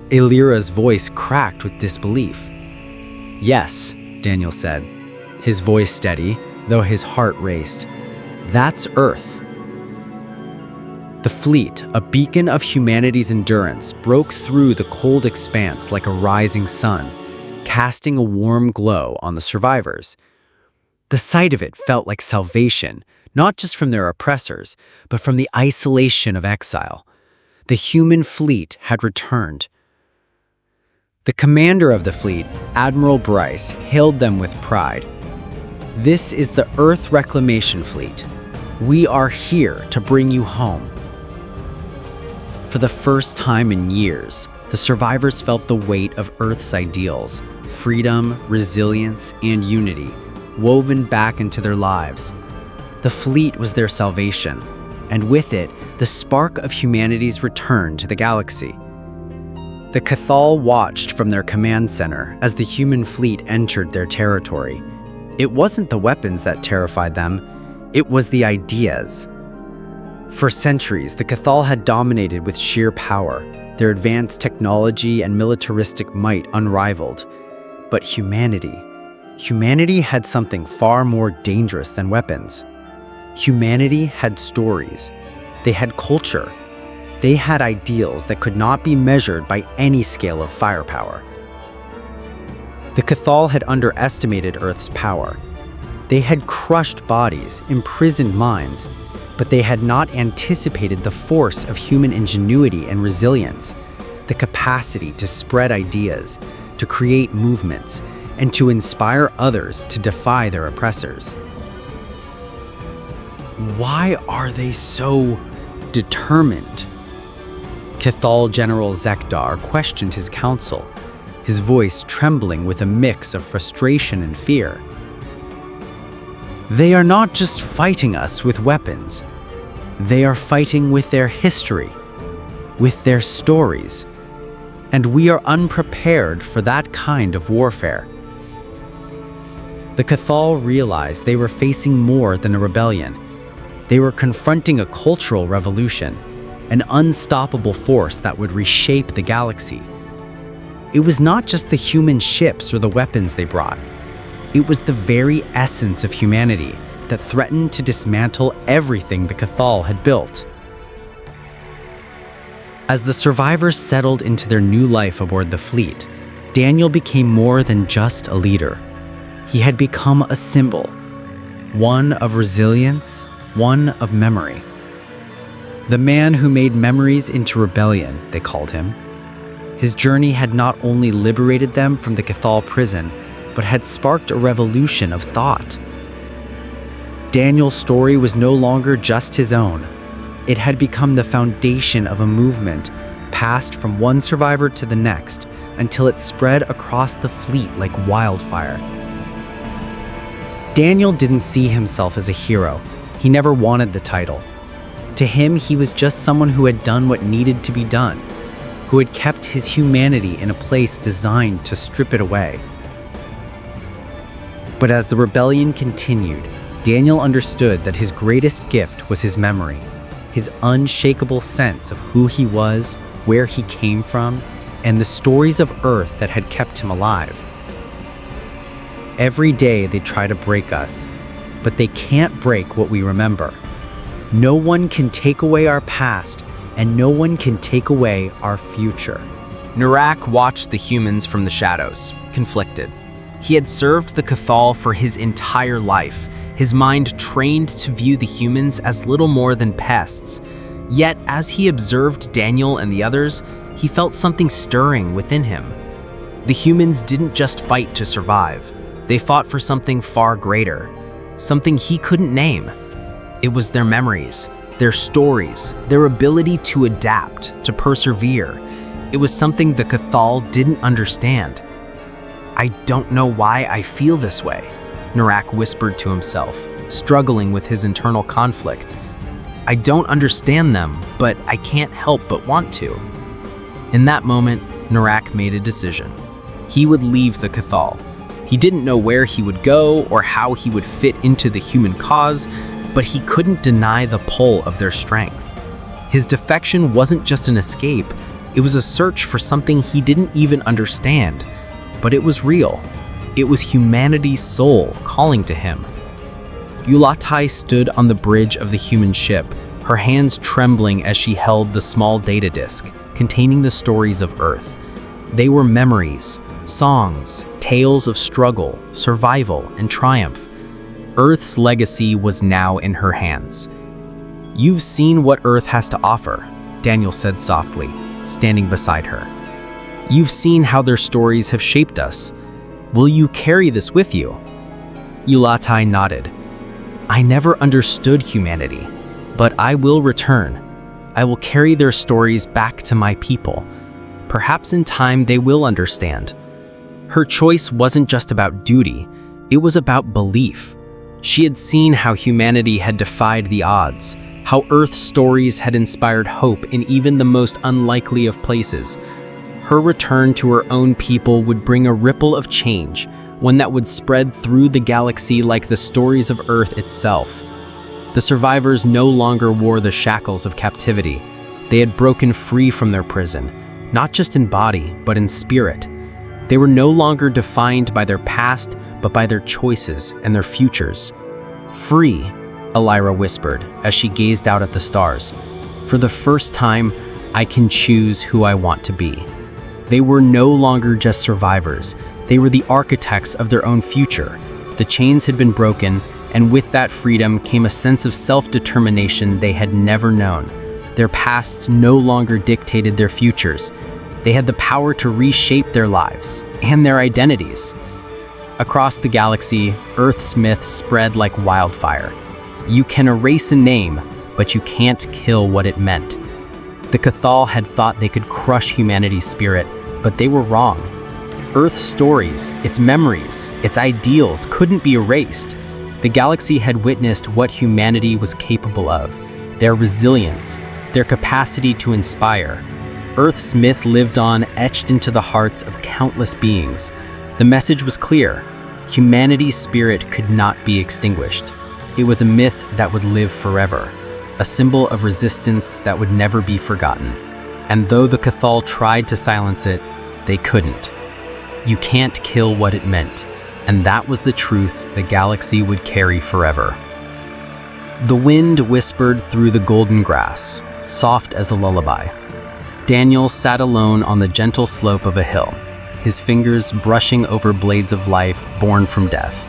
Illyra's voice cracked with disbelief. Yes, Daniel said, his voice steady, though his heart raced. That's Earth. The fleet, a beacon of humanity's endurance, broke through the cold expanse like a rising sun, casting a warm glow on the survivors. The sight of it felt like salvation, not just from their oppressors, but from the isolation of exile. The human fleet had returned. The commander of the fleet, Admiral Bryce, hailed them with pride. This is the Earth Reclamation Fleet. We are here to bring you home. For the first time in years, the survivors felt the weight of Earth's ideals, freedom, resilience, and unity, woven back into their lives. The fleet was their salvation, and with it, the spark of humanity's return to the galaxy. The Cathal watched from their command center as the human fleet entered their territory. It wasn't the weapons that terrified them, it was the ideas. For centuries, the Cathal had dominated with sheer power, their advanced technology and militaristic might unrivaled. But humanity had something far more dangerous than weapons. Humanity had stories. They had culture. They had ideals that could not be measured by any scale of firepower. The Cathal had underestimated Earth's power. They had crushed bodies, imprisoned minds, but they had not anticipated the force of human ingenuity and resilience, the capacity to spread ideas, to create movements, and to inspire others to defy their oppressors. Why are they so determined? Cathal General Zekdar questioned his council, his voice trembling with a mix of frustration and fear. They are not just fighting us with weapons. They are fighting with their history, with their stories, and we are unprepared for that kind of warfare. The Cathal realized they were facing more than a rebellion. They were confronting a cultural revolution, an unstoppable force that would reshape the galaxy. It was not just the human ships or the weapons they brought. It was the very essence of humanity that threatened to dismantle everything the Cathal had built. As the survivors settled into their new life aboard the fleet, Daniel became more than just a leader. He had become a symbol, one of resilience, one of memory. The man who made memories into rebellion, they called him. His journey had not only liberated them from the Cathal prison, but had sparked a revolution of thought. Daniel's story was no longer just his own. It had become the foundation of a movement, passed from one survivor to the next, until it spread across the fleet like wildfire. Daniel didn't see himself as a hero. He never wanted the title. To him, he was just someone who had done what needed to be done, who had kept his humanity in a place designed to strip it away. But as the rebellion continued, Daniel understood that his greatest gift was his memory, his unshakable sense of who he was, where he came from, and the stories of Earth that had kept him alive. Every day they try to break us. but they can't break what we remember. No one can take away our past, and no one can take away our future. Narak watched the humans from the shadows, conflicted. He had served the Cathal for his entire life, his mind trained to view the humans as little more than pests. Yet, as he observed Daniel and the others, he felt something stirring within him. The humans didn't just fight to survive. They fought for something far greater, something he couldn't name. It was their memories, their stories, their ability to adapt, to persevere. It was something the Cathal didn't understand. "I don't know why I feel this way," Narak whispered to himself, struggling with his internal conflict. "I don't understand them, but I can't help but want to." In that moment, Narak made a decision. He would leave the Cathal. He didn't know where he would go or how he would fit into the human cause, but he couldn't deny the pull of their strength. His defection wasn't just an escape, it was a search for something he didn't even understand. But it was real. It was humanity's soul calling to him. Ulatai stood on the bridge of the human ship, her hands trembling as she held the small data disk containing the stories of Earth. They were memories, songs, tales of struggle, survival, and triumph. Earth's legacy was now in her hands. "You've seen what Earth has to offer," Daniel said softly, standing beside her. "You've seen how their stories have shaped us. Will you carry this with you?" Ulatai nodded. "I never understood humanity, but I will return. I will carry their stories back to my people. Perhaps in time they will understand." Her choice wasn't just about duty, it was about belief. She had seen how humanity had defied the odds, how Earth's stories had inspired hope in even the most unlikely of places. Her return to her own people would bring a ripple of change, one that would spread through the galaxy like the stories of Earth itself. The survivors no longer wore the shackles of captivity. They had broken free from their prison, not just in body, but in spirit. They were no longer defined by their past, but by their choices and their futures. "Free," Elira whispered as she gazed out at the stars. "For the first time, I can choose who I want to be." They were no longer just survivors. They were the architects of their own future. The chains had been broken, and with that freedom came a sense of self-determination they had never known. Their pasts no longer dictated their futures. They had the power to reshape their lives and their identities. Across the galaxy, Earth's myth spread like wildfire. You can erase a name, but you can't kill what it meant. The Cathal had thought they could crush humanity's spirit, but they were wrong. Earth's stories, its memories, its ideals couldn't be erased. The galaxy had witnessed what humanity was capable of, their resilience, their capacity to inspire. Earth's myth lived on, etched into the hearts of countless beings. The message was clear: humanity's spirit could not be extinguished. It was a myth that would live forever, a symbol of resistance that would never be forgotten. And though the Cathal tried to silence it, they couldn't. You can't kill what it meant, and that was the truth the galaxy would carry forever. The wind whispered through the golden grass, soft as a lullaby. Daniel sat alone on the gentle slope of a hill, his fingers brushing over blades of life born from death.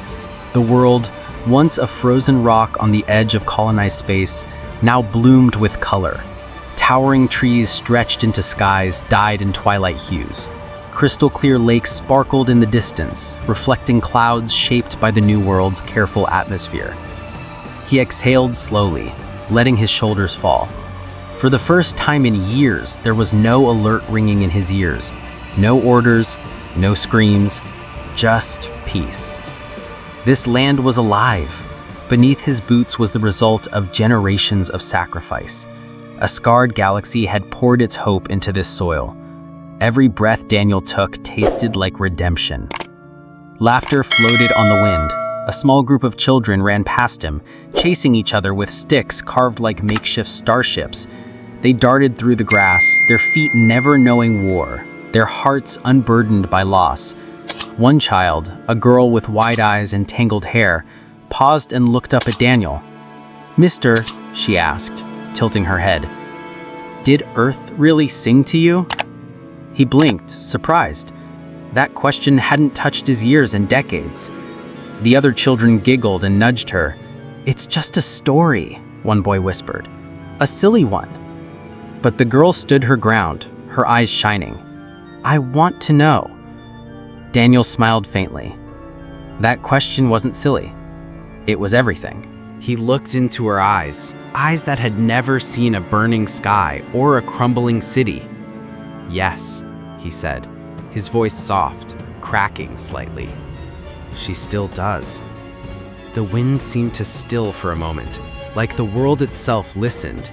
The world, once a frozen rock on the edge of colonized space, now bloomed with color. Towering trees stretched into skies dyed in twilight hues. Crystal-clear lakes sparkled in the distance, reflecting clouds shaped by the new world's careful atmosphere. He exhaled slowly, letting his shoulders fall. For the first time in years, there was no alert ringing in his ears. No orders, no screams, just peace. This land was alive. Beneath his boots was the result of generations of sacrifice. A scarred galaxy had poured its hope into this soil. Every breath Daniel took tasted like redemption. Laughter floated on the wind. A small group of children ran past him, chasing each other with sticks carved like makeshift starships. They darted through the grass, their feet never knowing war, their hearts unburdened by loss. One child, a girl with wide eyes and tangled hair, paused and looked up at Daniel. "Mister," she asked, tilting her head, "did Earth really sing to you?" He blinked, surprised. That question hadn't touched his ears in decades. The other children giggled and nudged her. "It's just a story," one boy whispered. "A silly one." But the girl stood her ground, her eyes shining. "I want to know." Daniel smiled faintly. That question wasn't silly. It was everything. He looked into her eyes, eyes that had never seen a burning sky or a crumbling city. "Yes," he said, his voice soft, cracking slightly. "She still does." The wind seemed to still for a moment, like the world itself listened.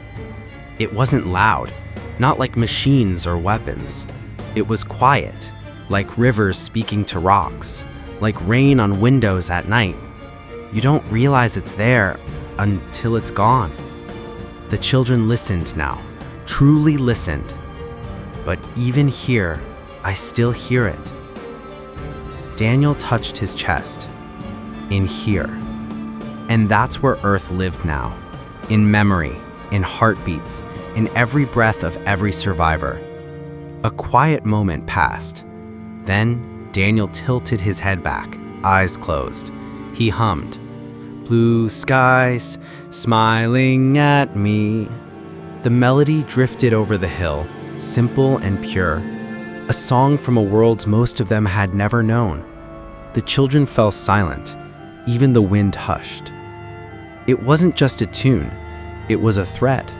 It wasn't loud, not like machines or weapons. It was quiet, like rivers speaking to rocks, like rain on windows at night. You don't realize it's there until it's gone. The children listened now, truly listened. But even here, I still hear it. Daniel touched his chest. In here. And that's where Earth lived now. In memory, in heartbeats, in every breath of every survivor. A quiet moment passed. Then Daniel tilted his head back, eyes closed. He hummed, "Blue skies, smiling at me." The melody drifted over the hill, simple and pure. A song from a world most of them had never known. The children fell silent. Even the wind hushed. It wasn't just a tune. It was a thread.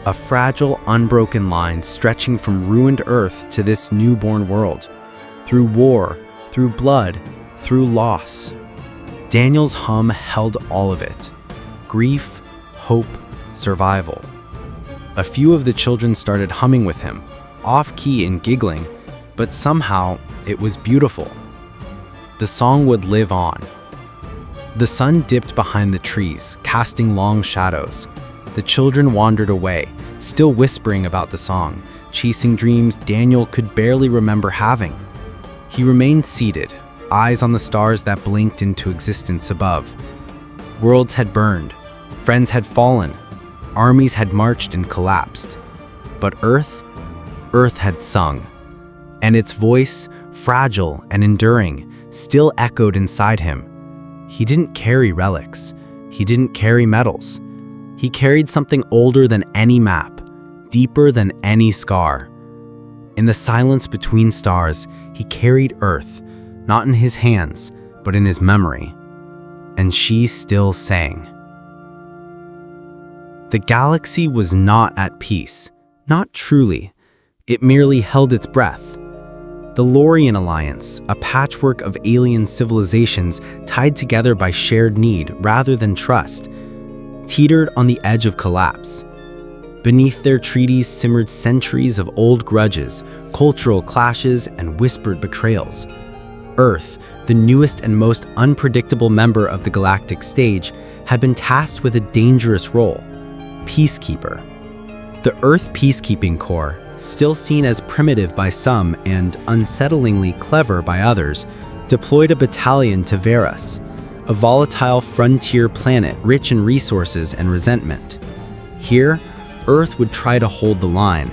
A fragile, unbroken line stretching from ruined Earth to this newborn world. Through war, through blood, through loss. Daniel's hum held all of it. Grief, hope, survival. A few of the children started humming with him, off-key and giggling, but somehow it was beautiful. The song would live on. The sun dipped behind the trees, casting long shadows. The children wandered away, still whispering about the song, chasing dreams Daniel could barely remember having. He remained seated, eyes on the stars that blinked into existence above. Worlds had burned, friends had fallen, armies had marched and collapsed. But Earth had sung. And its voice, fragile and enduring, still echoed inside him. He didn't carry relics. He didn't carry medals. He carried something older than any map, deeper than any scar. In the silence between stars, he carried Earth, not in his hands, but in his memory. And she still sang. The galaxy was not at peace, not truly. It merely held its breath. The Lorien Alliance, a patchwork of alien civilizations tied together by shared need rather than trust, teetered on the edge of collapse. Beneath their treaties simmered centuries of old grudges, cultural clashes, and whispered betrayals. Earth, the newest and most unpredictable member of the galactic stage, had been tasked with a dangerous role: peacekeeper. The Earth Peacekeeping Corps, still seen as primitive by some and unsettlingly clever by others, deployed a battalion to Verus, a volatile frontier planet rich in resources and resentment. Here, Earth would try to hold the line,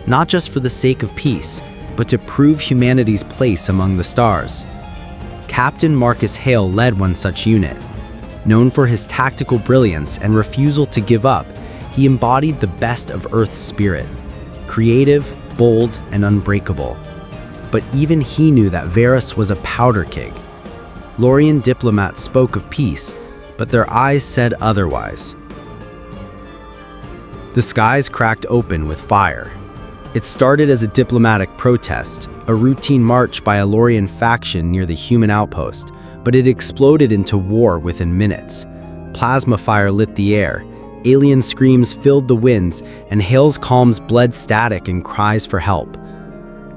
not just for the sake of peace, but to prove humanity's place among the stars. Captain Marcus Hale led one such unit. Known for his tactical brilliance and refusal to give up, he embodied the best of Earth's spirit. Creative, bold, and unbreakable. But even he knew that Verus was a powder keg. Lorien diplomats spoke of peace, but their eyes said otherwise. The skies cracked open with fire. It started as a diplomatic protest, a routine march by a Lorien faction near the human outpost, but it exploded into war within minutes. Plasma fire lit the air, alien screams filled the winds, and Hale's calms bled static and cries for help.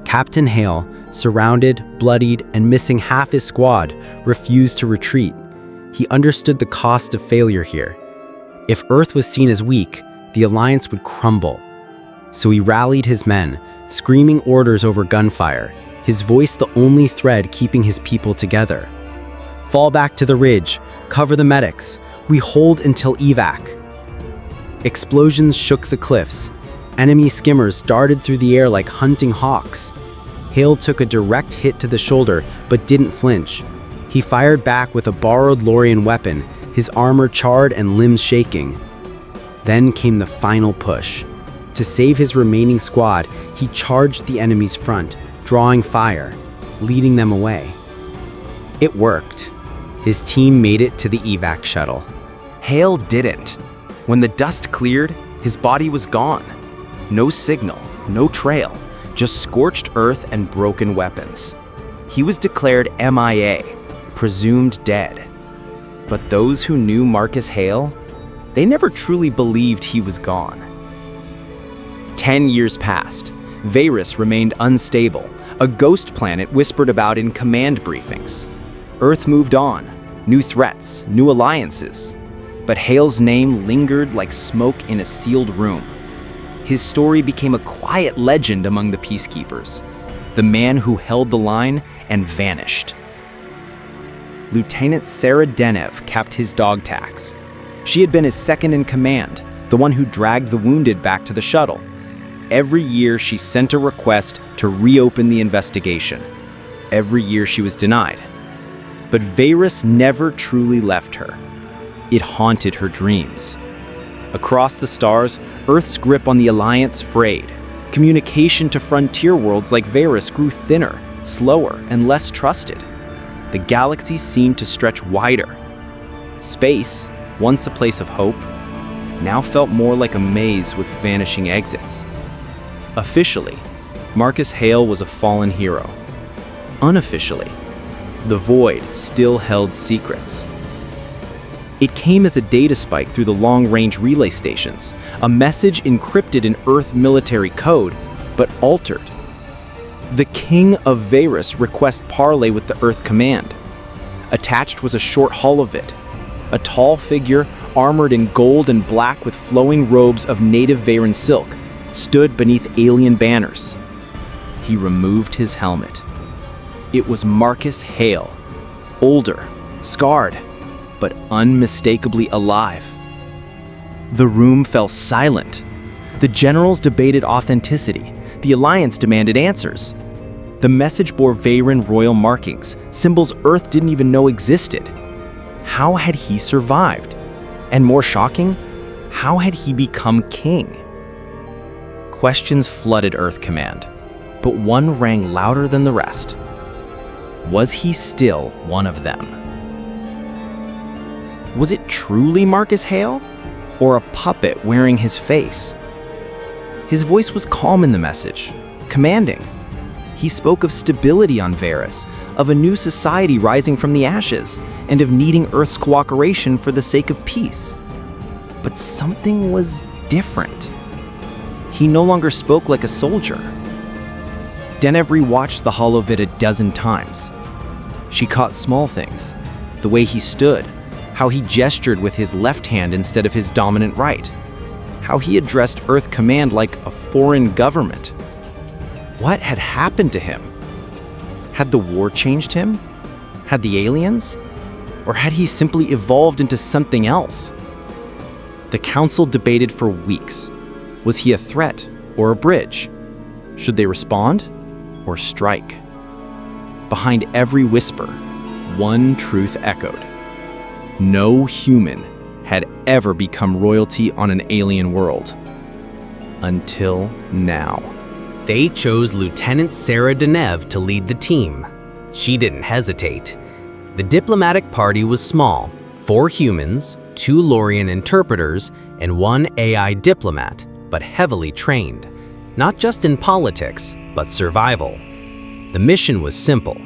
Captain Hale, surrounded, bloodied, and missing half his squad, refused to retreat. He understood the cost of failure here. If Earth was seen as weak, the Alliance would crumble. So he rallied his men, screaming orders over gunfire, his voice the only thread keeping his people together. Fall back to the ridge. Cover the medics. We hold until evac. Explosions shook the cliffs. Enemy skimmers darted through the air like hunting hawks. Hale took a direct hit to the shoulder, but didn't flinch. He fired back with a borrowed Lorian weapon, his armor charred and limbs shaking. Then came the final push. To save his remaining squad, he charged the enemy's front, drawing fire, leading them away. It worked. His team made it to the evac shuttle. Hale didn't. When the dust cleared, his body was gone. No signal, no trail, just scorched earth and broken weapons. He was declared MIA, presumed dead. But those who knew Marcus Hale, they never truly believed he was gone. 10 years passed. Varys remained unstable, a ghost planet whispered about in command briefings. Earth moved on, new threats, new alliances. But Hale's name lingered like smoke in a sealed room. His story became a quiet legend among the peacekeepers, the man who held the line and vanished. Lieutenant Sarah Denev capped his dog tax. She had been his second in command, the one who dragged the wounded back to the shuttle. Every year she sent a request to reopen the investigation. Every year she was denied. But Varys never truly left her. It haunted her dreams. Across the stars, Earth's grip on the Alliance frayed. Communication to frontier worlds like Varys grew thinner, slower, and less trusted. The galaxy seemed to stretch wider. Space, once a place of hope, now felt more like a maze with vanishing exits. Officially, Marcus Hale was a fallen hero. Unofficially, the Void still held secrets. It came as a data spike through the long-range relay stations, a message encrypted in Earth military code, but altered. The King of Varys requests parley with the Earth Command. Attached was a short holowit, a tall figure armored in gold and black with flowing robes of native Veyran silk, stood beneath alien banners. He removed his helmet. It was Marcus Hale, older, scarred, but unmistakably alive. The room fell silent. The generals debated authenticity. The Alliance demanded answers. The message bore Veyran royal markings, symbols Earth didn't even know existed. How had he survived? And more shocking, how had he become king? Questions flooded Earth Command, but one rang louder than the rest. Was he still one of them? Was it truly Marcus Hale, or a puppet wearing his face? His voice was calm in the message, commanding. He spoke of stability on Varys, of a new society rising from the ashes, and of needing Earth's cooperation for the sake of peace. But something was different. He no longer spoke like a soldier. Denev rewatched the holowit a dozen times. She caught small things, the way he stood, how he gestured with his left hand instead of his dominant right, how he addressed Earth Command like a foreign government. What had happened to him? Had the war changed him? Had the aliens? Or had he simply evolved into something else? The council debated for weeks. Was he a threat or a bridge? Should they respond or strike? Behind every whisper, one truth echoed. No human had ever become royalty on an alien world. Until now. They chose Lieutenant Sarah Denev to lead the team. She didn't hesitate. The diplomatic party was small, 4 humans, 2 Lorian interpreters, and 1 AI diplomat, but heavily trained, not just in politics, but survival. The mission was simple: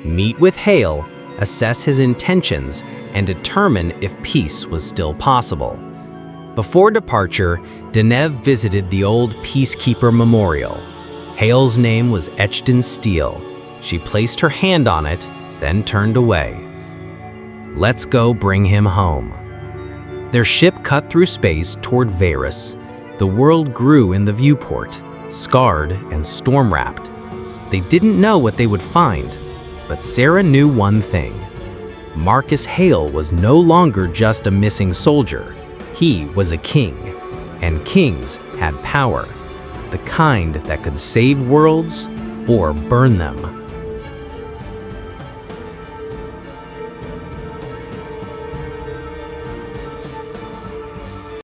meet with Hale, assess his intentions, and determine if peace was still possible. Before departure, Denev visited the old Peacekeeper Memorial. Hale's name was etched in steel. She placed her hand on it, then turned away. Let's go bring him home. Their ship cut through space toward Varys. The world grew in the viewport, scarred and storm-wrapped. They didn't know what they would find, but Sarah knew one thing. Marcus Hale was no longer just a missing soldier. He was a king, and kings had power, the kind that could save worlds or burn them.